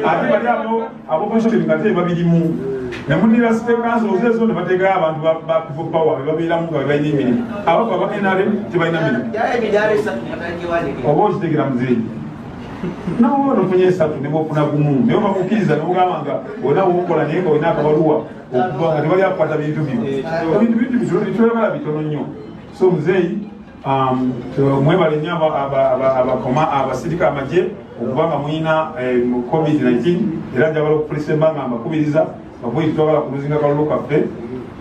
ate bali abo position ngate babirimu nemundira speakers ozezo ne batega abantu ba people power babiramu nga bayina emirimu abo babakenale tebalina mirimu obo kitegera muzeeyi nawo nofunye esatu ne bofuna gumu naye bakukiriza nebugamba nga olina wokola naye nga olina akabaluwa okuba nga tebali akwata bintu bino ebintu bitwebala bitono nnyo so muzeeyi mwebale nnyo abasirika amagye okubanga muyina covid-19 era njagala okupulisa embanga mbakubiriza bavuyi tutwagala ku luzinga kalulu kaffe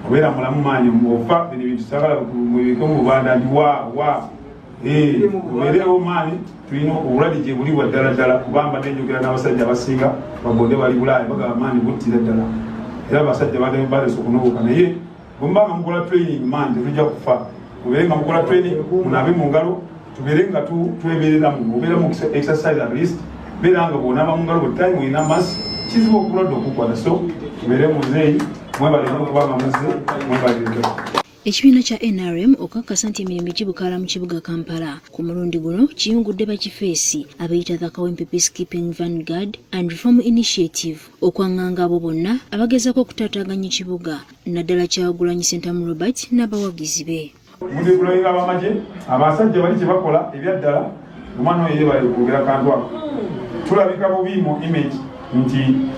obeera mulamu maanyi ofa bino bintu sagala mu bubanda ndi ubeerewo maani tulina obulwadde gye buliwa ddala ddala kubamba nenjogera n'abasajja abasinga babonde bali bulaaya bagaba maani buttira ddala era abasajja balesa okunobuka naye bwembanga mukola training maani tetujja kufa mubeere nga mukola training munaabe mu ngalo tubeere nga twebeereramu obeera mu exercise at least beera nga bwonaaba mu ngalo buli time olina masi kizibu okulwadde okukwata so tubeere muzeeyi mwebalire okubanga muze mwebalire. Ekibiina kya NRM okakasa nti emirimu gibukaala mu kibuga Kampala ku mulundi guno kiyungudde bakifeesi abayita the Kawempe Peacekeeping Vanguard and Reform Initiative okwanganga abo bonna abagezaako okutaataaganya ekibuga naddala Kyagulanyi Ssentamu Robert n'abawagizi be. Mulikulabira abamagye abasajja bali kye bakola ebyaddala omwana oyo yebale kwogera kantu ako tulabika bubi mu image nti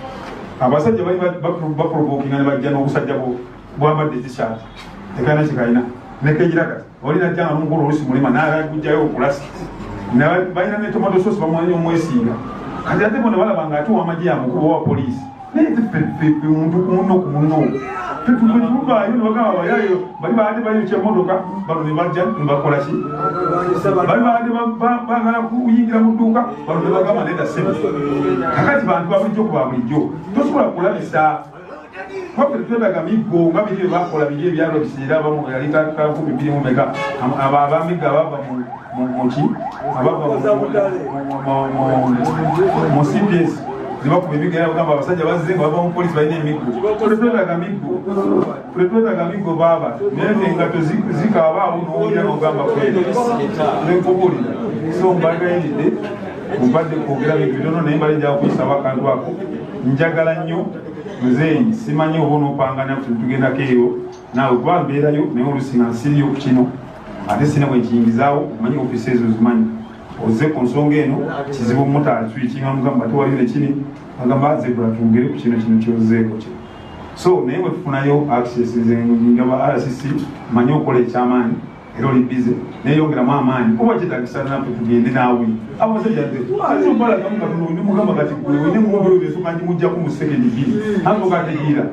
abasajja bali baprovokinga ne bajja n'obusajja bwambadde t-shirt tekana kikaina nekejira kati olina janga n'omugolo olusi mulima n'alagujjayo okulasa balina ne tomato sauce bamwanyi omwesinga kati ate bona balabanga ate wamagye amukulu wa poliisi naye omuntu kumuno kumuno tetuvaayo nebagamba bayayo bali baadde bayokya emotoka bano ne bajja nebakola ki bali baadde bagala kuyingira mu dduuka bano ne bagamba neda sebe kakati bantu babulijjo kuba bulijjo tosobola kulabisa twetaga miggo nga biri bakola biri ebyalo biseera abamu yali kakumi biri mu meka abamigga abava muki abava mu CPS zibakuba emiggo era bagamba abasajja bazze nga bava mu polisi balina emiggo twetaga miggo baaba naye engato zikaabaawo n'owulira n'ogamba kwera nenkubulira so mbagayiridde mubadde kwogera bintu bitono naye mbale njala kuyisaba akantu ako njagala nnyo muzeeyi simanyi oba onopangana tugendako eyo naawe kuba mbeerayo naye olusi nga nsiriyo ku kino ate sina bwe nkiyingizaawo omanyi ofisi ezo zimanyi ozze ku nsonga eno kizibu mutaatwikinga mugamba tewali nekini agamba zebula tungere ku kino kyozzeeko kino so naye bwe tufunayo access ngamba RCC manyi okola ekyamaanyi era oli bize neyongeramu amaanyi oba kyetagisa naffe tugende naawe abasajja nemugamba kati nemugolobesukanjimujjaku mu sekendi biri antokategiira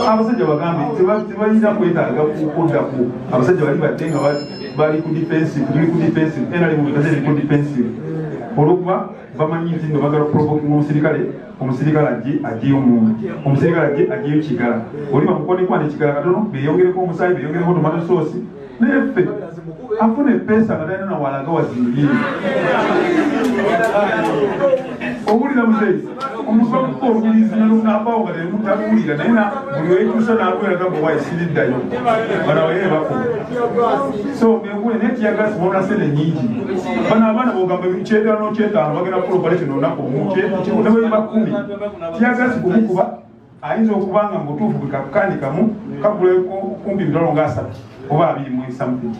abasajja bagambe tebalina kwetaaga kuddako abasajja bali badde nga bali ku defensive tuli ku defensive enalimukaeri ku defensive olwokuba bamanyi nti no bagala provoking omusirikale ajeyo omuntu omusirikale ajeyo kigala oli bamukonekwa nekigala katono beyongereko omusaayi beyongereko tomato sauce neffe afune pesa nga talina nawalaga wazimbire owulira muzeeyi omusamuka olubirizi nalunambaawo nga temutabulira naye buli wetuusa nalweraga waisiriddayo banawaye bakoma so ngengule netiyagasi bonasene nyingi bano abaana bogamba kyetano kyetaano bagenda kuloparation olunaku nebayimba 10 tiyagasi kumukuba ayinza okubanga mutuufu bwekakukandikamu kaguleko kumpi mitolo nga 3 oba 2 something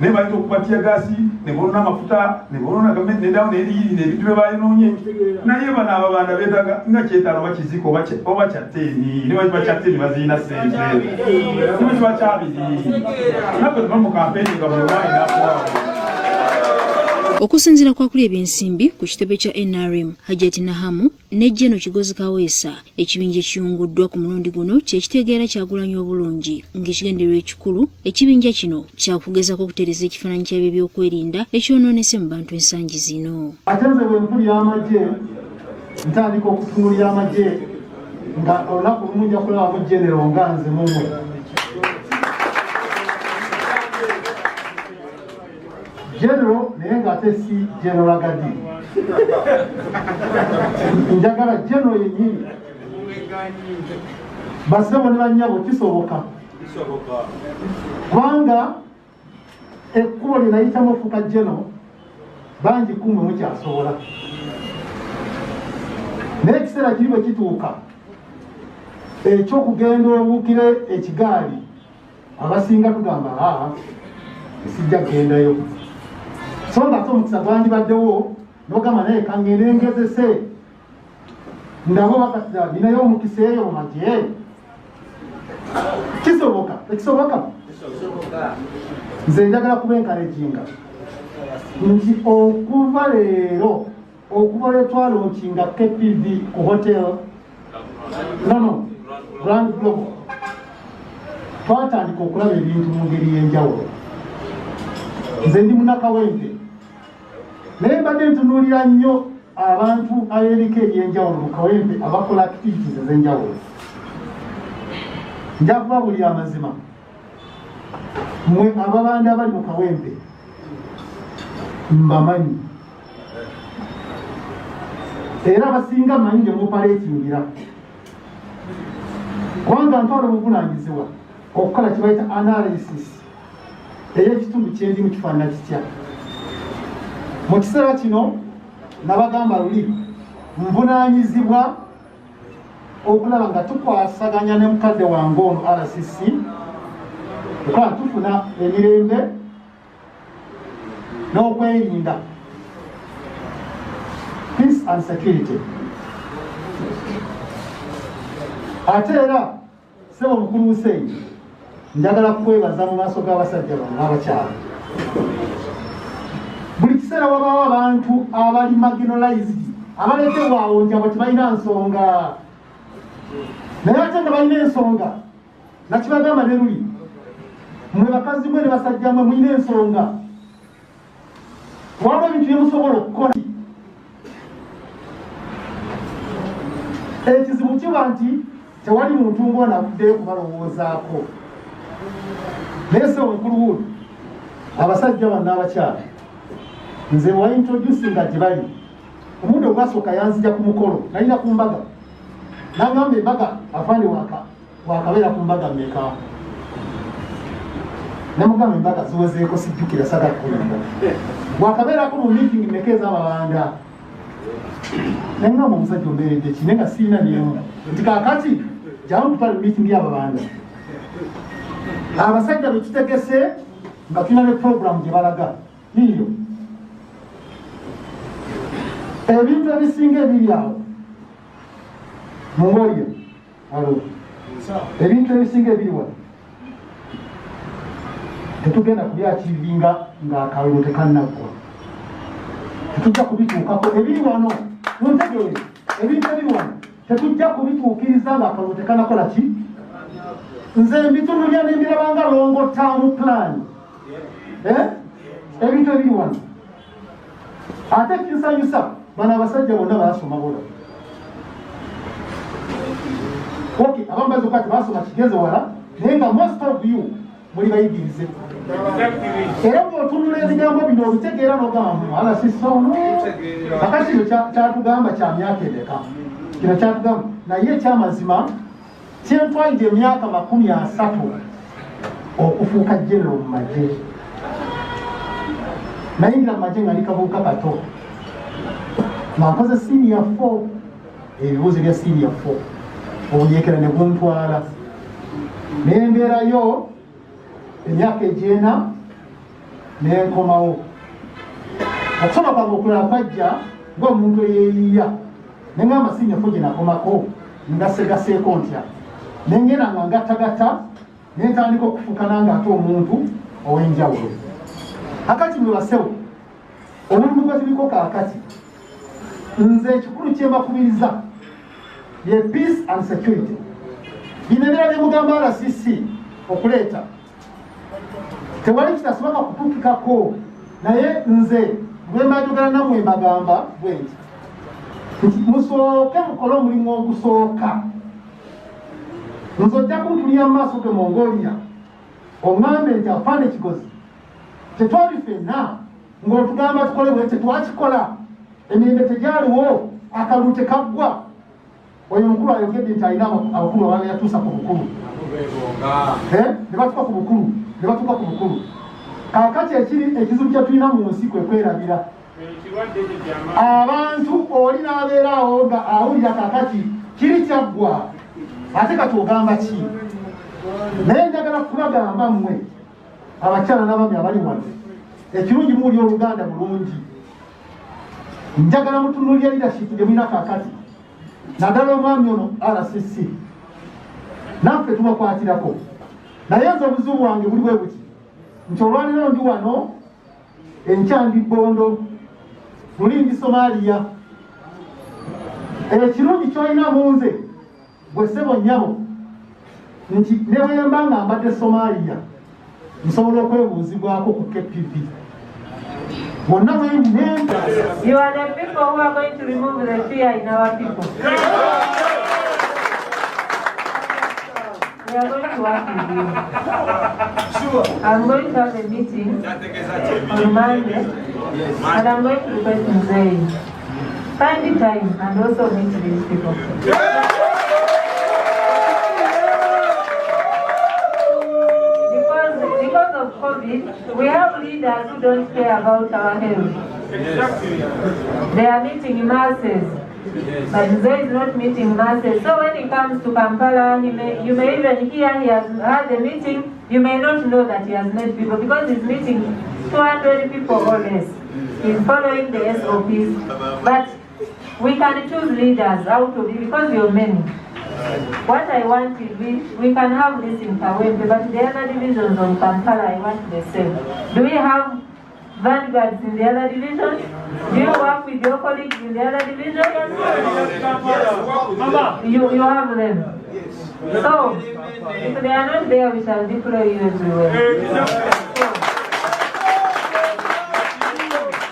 naye bayinza okubatya gasi ne bolona amafuta ne bolona gavumenti nedawo neriyiri nebintu bye bayinoonye naye bano ababanda beetaga nga kyetaano bakiziika oba kyateeni ne bakiba kyateeni baziina sente ne bakiba kyabiri naffe tuba mu kampeeni nga buli mwanya nakuwaawo. Okusinziira kwa kuli ebyensimbi ku kitebe kya NRM Hajati Nahamu ne Jeno Kigozi Kaweesa ekibinja ekiyunguddwa ku mulundi guno kyekitegeera Kyagulanyi obulungi ng'ekigendererwa ekikulu ekibinja kino kyakugezaako okutereeza ekifaananyi kyabyo ebyokwerinda ekyonoonese mu bantu ensangi zino. Ate nze bwe mpulira amagye ntandika okutunuulira amagye nga olunaku lumu nja kulabamu genero nga nze mumwe. General naye ng'ate si General Gadi. Njagala General yennyini basebo ne bannyabo kisoboka kubanga ekkubo linayitamu ofuuka General bangi kumwe mukyasobola naye ekiseera kiri bwe kituuka ekyokugenda obuukire ekigaali abasinga tugamba sijja kugendayo so nga ate omukisa gwandibaddewo nogamba naye kangende ngezese ndabo bakatira ninayo omukisa eyo mu magye kisoboka ekisoboka nze njagala kuba enkalejinga nti okuva leero okuva lwetwalonkinga KPV ku hotel Grand Global twatandika okulaba ebintu mu ngeri y'enjawulo. Nze ndi munnakawempe naye mbadde ntunuulira nnyo abantu ab'ebika eby'enjawulo mu kawempe abakola activities ez'enjawulo. Nja kubabulira amazima mmwe ababanda abali mu kawempe mbamanyi era abasinga mmanyi gye mupaleetingira kubanga ntwala obuvunaanyizibwa okukola kye bayita analysis ey'ekitundu kyendi mu kifaanana kitya. Mu kiseera kino nabagamba luli nvunaanyizibwa okulaba nga tukwasaganya ne mukadde wange ono RCC okuba tufuna emirembe n'okwerinda, peace and security. Ate era sebo mukulu Hussein njagala kwebaza mu maaso g'abasajja bano n'abakyala. Buli kiseera wabaawo abantu abali marginalized abaleetebwa awo nti abo tebalina nsonga, naye ate nga balina ensonga nakibagamba ne luli mmwe bakazi mwe ne basajja mwe mulina ensonga. Waliwo ebintu bye musobola okukola. Ekizibu kiba nti tewali muntu ng'ono avuddeyo kubalowoozaako. Naye sebo mukulu wuuli abasajja bano n'abakyala nze wa introducinga gye bali omuntu ogwasooka yanzija ku mukolo nalina ku mbaga nangamba embaga afaani wakabeera ku mbaga mmeka namugamba embaga ziwezeeko sijjukira sagakulimba wakabeerako mu meeting mmeka ez'amabanda nangamba omusajja ombeeredde ki naye nga siina nemu nti kaakati jamu tutwale meeting y'ababanda. Abasajja be tutegese nga tulina ne program gye balaga niyo ebintu ebisinga ebiri awo mungolyo ebintu ebisinga ebiri wano tetugenda kubyakivinga ng'akalulu tekannaggwa, tetujja kubituukako ebiri wano muntegeere ebintu ebiri wano tetujja kubituukiriza ng'akalulu tekannakola ki. Nze mbitunulya nembirabanga longo term plan ebintu ebiri wano ate kinsanyusa bano abasajja bonna baasoma bola abamu bazoka tebasoma kigeze wala naye nga most of you muli bayigirize era bw'otunula ebigambo bino obitegeera n'ogamba ala sisono akati kino kyatugamba kya myaka emeka kino kyatugamba naye ekyamazima kyentwalidde emyaka 30 okufuuka genero mu magye. Nayingira mu magye nga ndi kabuuka kato nga nkoze senior 4 ebibuuzo bya senior 4 obuyeekera ne buntwala nembeerayo emyaka egyena nenkomawo. Okusoma kwange okulala kwajja ng'omuntu eyeeyiya nengamba senior 4 gye nakomako ngasegaseeko ntya nengera nga ngattagatta nentandika okufuuka nange ate omuntu ow'enjawulo. Akati mwe basewo omulimu gwe tuliko kaakati nze ekikulu kye mbakubiriza ye peace and security. Bino ebira bye mugamba RCC okuleeta tewali kitasoboka kutuukikako, naye nze bwe mbajogera nammwe mbagamba bwe nti musooke mukole omulimu ogusooka. Nze ojja kuntulira mu maaso ge Mongolia oŋŋambe nti afaana ekigozi tetwali ffenna ng'otugamba tukole bwe tetwakikola, emirembe tegyaliwo, akalulu tekaggwa. Oyo omukulu ayogedde nti alina abakulu abaana yatuusa ku bukulu ne batuuka ku bukulu. Kaakati ekizibu kye tulina mu nsi kwe kwerabira abantu oli n'abeerawo nga awulira kakati kiri kyaggwa ate kati ogamba ki? Naye njagala kubagamba mmwe abakyala n'abami abali wano ekirungi muuli oluganda bulungi, njagala mutunuulira leadership gye mulina kakati naddala omwami ono RCC naffe tubakwatirako. Naye nze obuzibu bwange buli bwe buti nti olwaliro ndi wano enkyandi Bondo Lulindi Somalia. Ekirungi kyolina mu nze gwe ssebo nnyabo nti ne bwe mba nga mbadde Somalia nsobola okwebuuzibwako ku KPP. Bonna bwe nemba. You are the people who are going to remove the fear in our people. We are going to work with you. I'm going to have a meeting on Monday, and I'm going to request Mzee, find the time and also meet these people. Because of COVID, we have leaders who don't care about our health. They are meeting masses. But Mzee is not meeting masses. So when he comes to Kampala, you may even hear he has had a meeting. You may not know that he has met people because he's meeting 200 people or less. He's following the SOPs. But we can choose leaders out of it because you're many. What I want is we can have this in Kawempe, but the other divisions of Kampala, I want the same. Do we have vanguards in the other division? Do you work with your colleagues in the other division? You have them. So, if they are not there, we shall deploy you everywhere.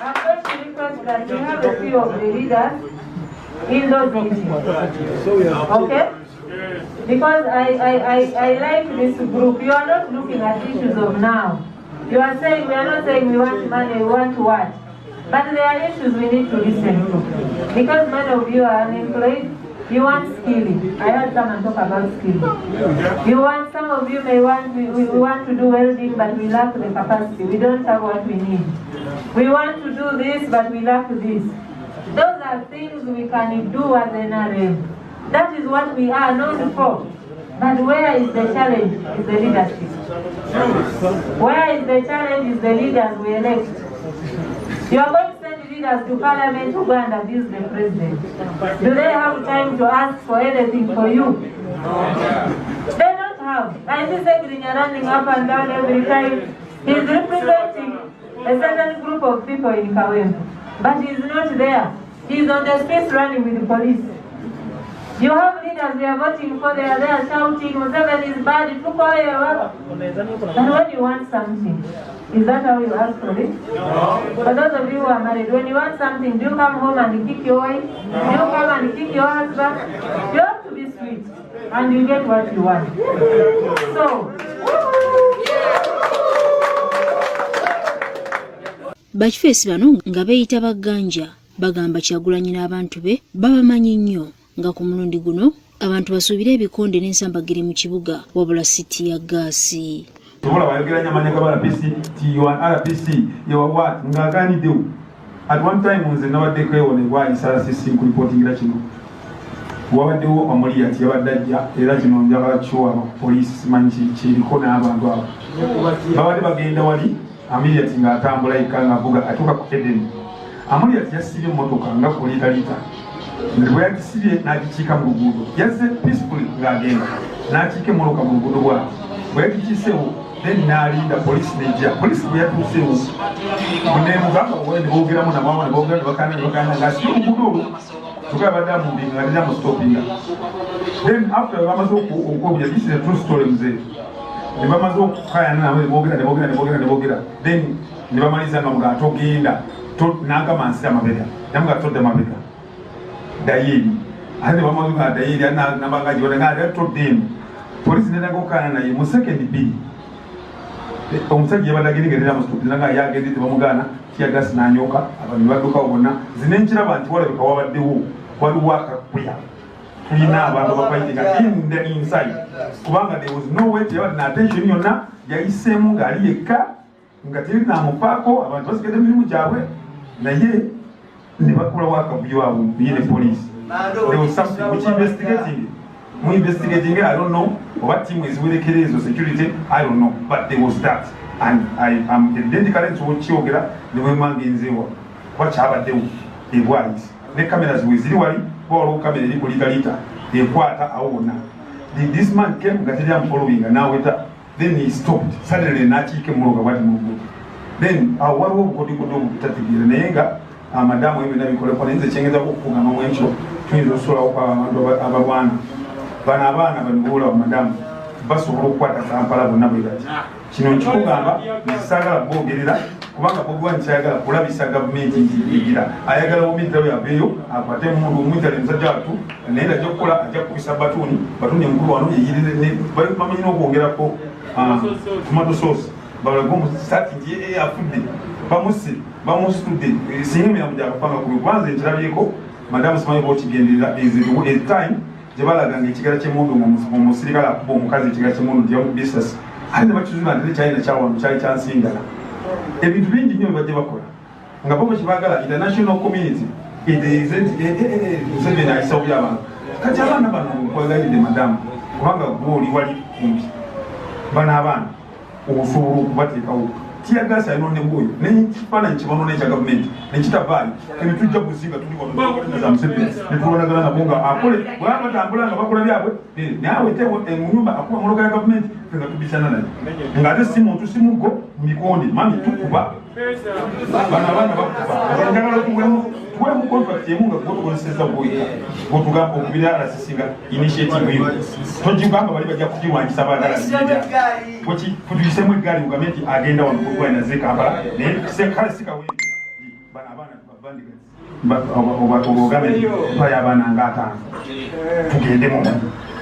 I'm going to request that we have a few of the leaders in those meetings. Okay? Because I like this group. You are not looking at issues of now. You are saying, we are not saying we want money, we want what? But there are issues we need to listen to. Because many of you are unemployed, you want skilling. I heard someone talk about skilling. Some of you may want, we want to do welding, but we lack the capacity. We don't have what we need. We want to do this, but we lack this. Those are things we can do as NRM. That is what we are known for. But where is the challenge? Is the leadership. Where is the challenge? Is the leaders we elect. You are going to send leaders to Parliament to go and abuse the president. Do they have time to ask for anything for you? They don't have. I see Segrin running up and down every time. He's representing a certain group of people in Kawempe. But he's not there. He's on the streets running with the police. You have leaders we are voting for, they are there shouting, whatever is bad, it took away. And when you want something, is that how you ask for it? For those of you who are married, when you want something, do you come home and kick your wife? Do you come and kick your husband? You have to be sweet, and you get what you want. So, Bakifeesi bano nga beeyita Baganja bagamba Kyagulanyi n'abantu be babamanyi nnyo nga ku mulundi guno abantu basuubira ebikonde n'ensambagiri mu kibuga wabula siti ya gaasi. Tobola bayogeranya amanyaka ba RPC, RPC, what ng'agaaniddewo. At one time nze nabaddeko ewonebwa RCC ku reportingira kino. Wabaddewo omuli ati yabadde ajja era kino njagala kiwa poliisi simanyi kiriko n'abantu abo. Babadde bagenda wali Amiriat ng'atambula yekka ng'avuga atuuka ku Eden. Amiriat yasibye emmotoka nga ku liita. Bwe yagisibye n'agikiika mu luguudo. Yazze peacefully ng'agenda. N'akiika emmotoka mu luguudo bw'ati. Bwe yagikiiseewo then n'alinda poliisi n'ejja. Poliisi bwe yatuuseewo muneemugamba ne boogeramu nabo ne boogera ne bakaana ng'asibye oluguudo olwo. Tukaba badde amubinga nga tejja mustopinga. Then after bamaze okwobuja, this is a true story mzee. Ne bamaze okukayana nabo ne boogera. Then ne bamaliza nga muga togenda n'agamba nsira amabega. Namuga todde amabega. Dayiri. Ate ne bamaze nga dayiri n'abanga gibona nga todde eno. Poliisi n'endaga okukayana naye mu sekendi bbiri. Omusajja yabadde agenderera mustopinga nga yagendedde bamugaana kiyagasi n'anyooka abantu baddukawo bonna. Zino nkiraba nti walabika wabaddewo waliwo akakuya. Tulina abantu bafayitinga in the inside. Kubanga there was no way teyabadde na attention yonna yayiseemu ng'ali yekka nga teri n'amupaako abantu basigadde emirimu gyabwe naye ne bakola wakavuyo abo yine police. There was something which investigating, I don't know. What team is with the killers or security, I don't know. But there was that. And I am identical to what Chiogera, the woman in Zewa. What Chaba do? He was. The cameras with Ziwari, or camera Nicolita, the quarter hour. This man came, Gatilian following, and now with that. Then he stopped. Suddenly, Nachi came over what moved. Then our one would go to Tatiga, Madame, even if you call upon the Chinese of Pugamento, twins of Sora Abawana, Banabana, and Gola of Madame, Basso Quata Sampala Navigat. Chinonchugamba, Saga Bogida, Kumaka Boguan Saga, Pulabi Saga meeting, Ayaga Omita Veo, Apatemu, Mutter and Sajatu, and then a Jokola, Japu Sabatuni, Batuni Mbuano, he didn't buy Pamino Bogerapo, tomato sauce. Baragomo sati ndiye afude bamusi today sinye ya mujapanga kubanza ekirabiko madam simanyi boti gendera is a time jebala gange kigala kyemundu mu musirikala kubo mukazi kigala kyemundu ndiye mu business ande bakizuna ndile China chawa mchali chansingala ebintu bingi nyo baje bakola nga bomo kibagala international community it is seven I saw yaba kati abana bano kwagaide madam kubanga goli wali kumbi bana abana ubushuru kubatekaho tiyagasa inone boyo n'ikipana nkibono n'ekya government n'ekitabaali ebitujja kuzinga tuli wano za msepe nitulonagana na bunga akole bwaba batambula nga bakola byabwe nawe tewo mu nyumba akuba muloga ya government nga tubisana naye ngate simuntu simugo mikondi mami tukuba bana bakuba njagala tuwe mu contract yemunga kutokozesa boyo gotugamba okubira arasisinga initiative yo tojigamba bali bajja kujiwanyisa bagala Wati kutuyisemu gari ugamenti agenda wanukukua inazeka hapa kale sika wewe bana bandiga ugamenti paya bana ngata tugende mu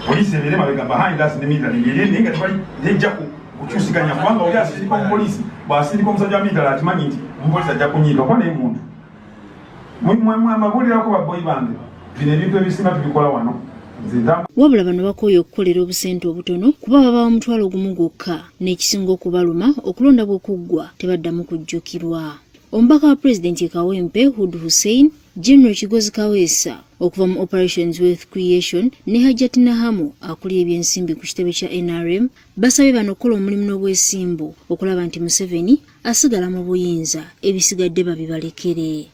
polisi bere mabega behind us nimita ngiri ninga tubali nja kuchusikanya kwanga oli asiri kwa polisi basiri kwa msajja mita atimanyi nti polisi ajja kunyiga kwa ne muntu mwe amabulira ko baboyi bande bine bintu ebisima tubikola wano. Wabula bano bakooye okukolera obusente obutono kuba baba omutwalo ogumu gwokka n'ekisinga okubaluma okulonda bw'okuggwa tebaddamu kujjukirwa. Omubaka wa Pulezidenti Kawempe Hud Hussein, General Kigozi Kaweesa okuva mu Operations Wealth Creation ne Hajjati Nahamu akulira ebyensimbi ku kitebe kya NRM basabye bano okukola omulimu n'obwesimbu okulaba nti Museveni asigala mu buyinza ebisigadde babibalekere.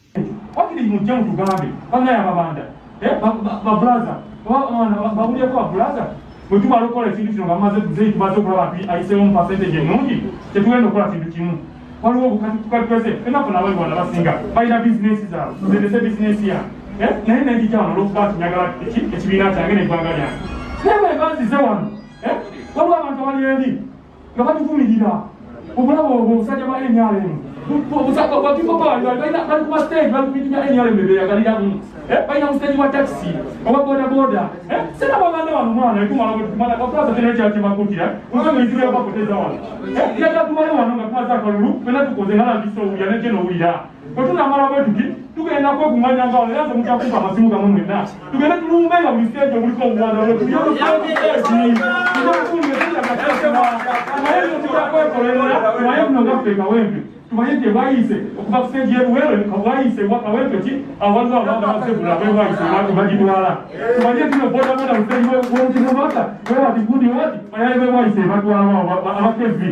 Wakili mujja mutugambe banaye ababanda babulaza babulye kwa bulaza mutuma lokola ekintu kino nga maze tubaze okulaba nti ayiseemu mu percentage ennungi tetugenda okukola kintu kimu waliwo obukatupese ennaku nabali wana basinga balina bizinesi zaabwe tuzendese bizinesi yange naye nenjija wano olwokuba nti nyagala ekibiina kyange n'eggwanga lyange naye bwe banzize wano waliwo abantu abali eri nga batuvumirira obulaba obusajja ba NRM bali kuba stage bali kubitumya NRM bebeyagaliramu balina mustage wa taxi oba bodaboda sena babanda wano mwana etumala bakulaza tena ekyakimakukira ng'emiziro yabakoteza wano yaga tumale wano nga tumaze akalulu fena tukoze nalabisa owulira nekye nowulira bwetunamala bwe tuti tugenda kwekunganya nga wano yanze mukyakuba amasimu gamu mwenna tugende tulumbe nga buli stage obuliko obuwanda tumaye kuno gaffe Kawempe tumaye nti bayise okuva ku stage y'ebuwero bayise Kawempe ki awaliwo abantu abasebula bebayise bagitwala tumaye tino bodaboda mu stage w'omukinobaka webati gundi wati bayaye bebayise batwala abakevi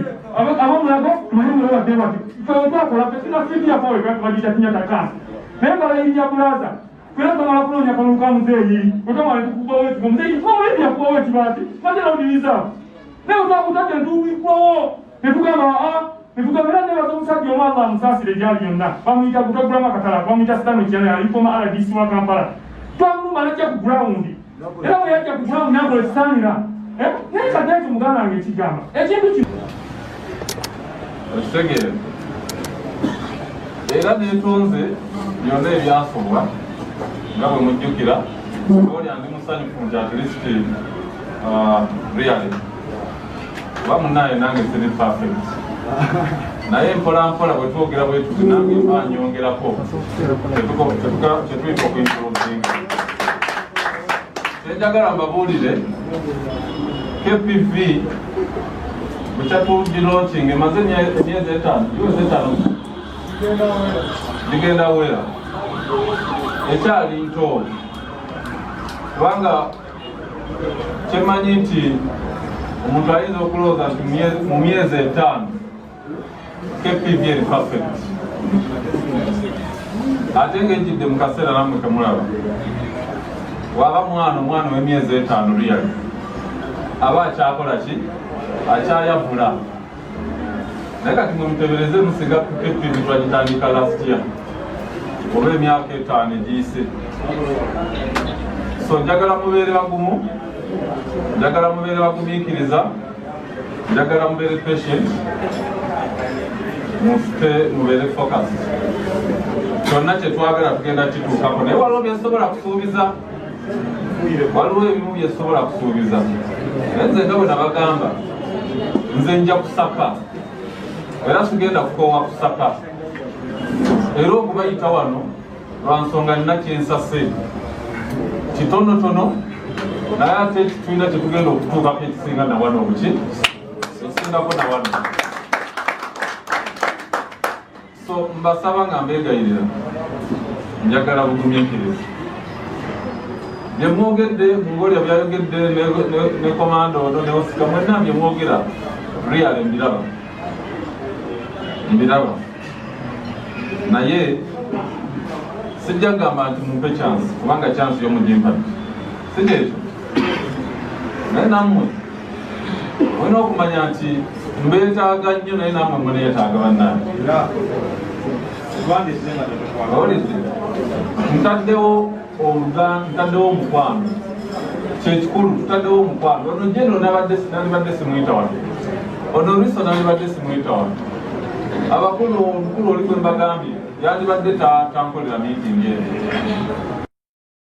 abamulago tumaye mulabadde bati twetwakola tetunafibiyako bagita kinyatakansi naye balayirinya bulaza kwera tomala kunonya kalulu ka muzeeyi otomala tukuba weti omuzeeyi fawedi yakuba weti bati matera odiriza naye otakutate ntuwikwawo netugambira nebaza omusajja omu Allah amusaasire gyali yonna bamuyita kutagulamu akatala bamuyita Sidano Kyana alifoma RDC wa Kampala twamuluma najja ku gurawundi era bwe yajja ku gurawundi nakola ekisaanira naye kati ekyo muganda wange ekigamba ekintu kino okitegere era neetonze byonna ebyasobwa nga bwe mujjukira olya ndi musanyufu nti atleast really kuba munnaye nange siri perfect naye mpolampola bwe twogera bwe tuti nange mba nyongerako kyetuyita okuimprovinga kyenjagala mbabuulire KPV bwe kyatugilauncing emaze emyezi 5 ligenda wera ekyali nto kubanga kyemanyi nti omuntu ayinza okulowooza nti mu myezi 5 KPV eri perfect ate ng'ejjidde mu kaseera nammwe temulaba waba omwana w'emyezi 5 real aba akyakola ki akyayavula naye kati mwe mutebereze musinga KPV twagitandika last year oba emyaka 5 egiyise so njagala mubeere bagumu njagala mubeere bagumiikiriza njagala mubeere patient mubeere focus kyonna kyetwagala tugenda kituukako naye waliwo byesobola kusuubiza waliwo ebimu byesobola kusuubiza naye nze nga bwe nabagamba nze nja kusaka era tugenda kukoowa kusaka era okubayita wano lwansonga nina kyensase kitonotono naye ate tulina kyetugenda okutuukako ekisinga na wano obuki ekisingako na wano so mbasaba nga mbeegayirira njagala bugumiikiriza bye mwogedde mungolya byayogedde ne komando ono ne osika mwenna bye mwogera real mbiraba naye sijja gamba nti mumpe chance kubanga chance y'omugimpa sijja ekyo naye nammwe olina okumanya nti mbeetaaga nnyo naye nammwe muneetaaga bannange olidde ntaddewo omukwano kyekikulu tutaddewo omukwano ono jeno nalibadde simuyita wano ono riso nalibadde simuyita wano abakulu omukulu oli gwe mbagambye yandibadde tankolera meeting eno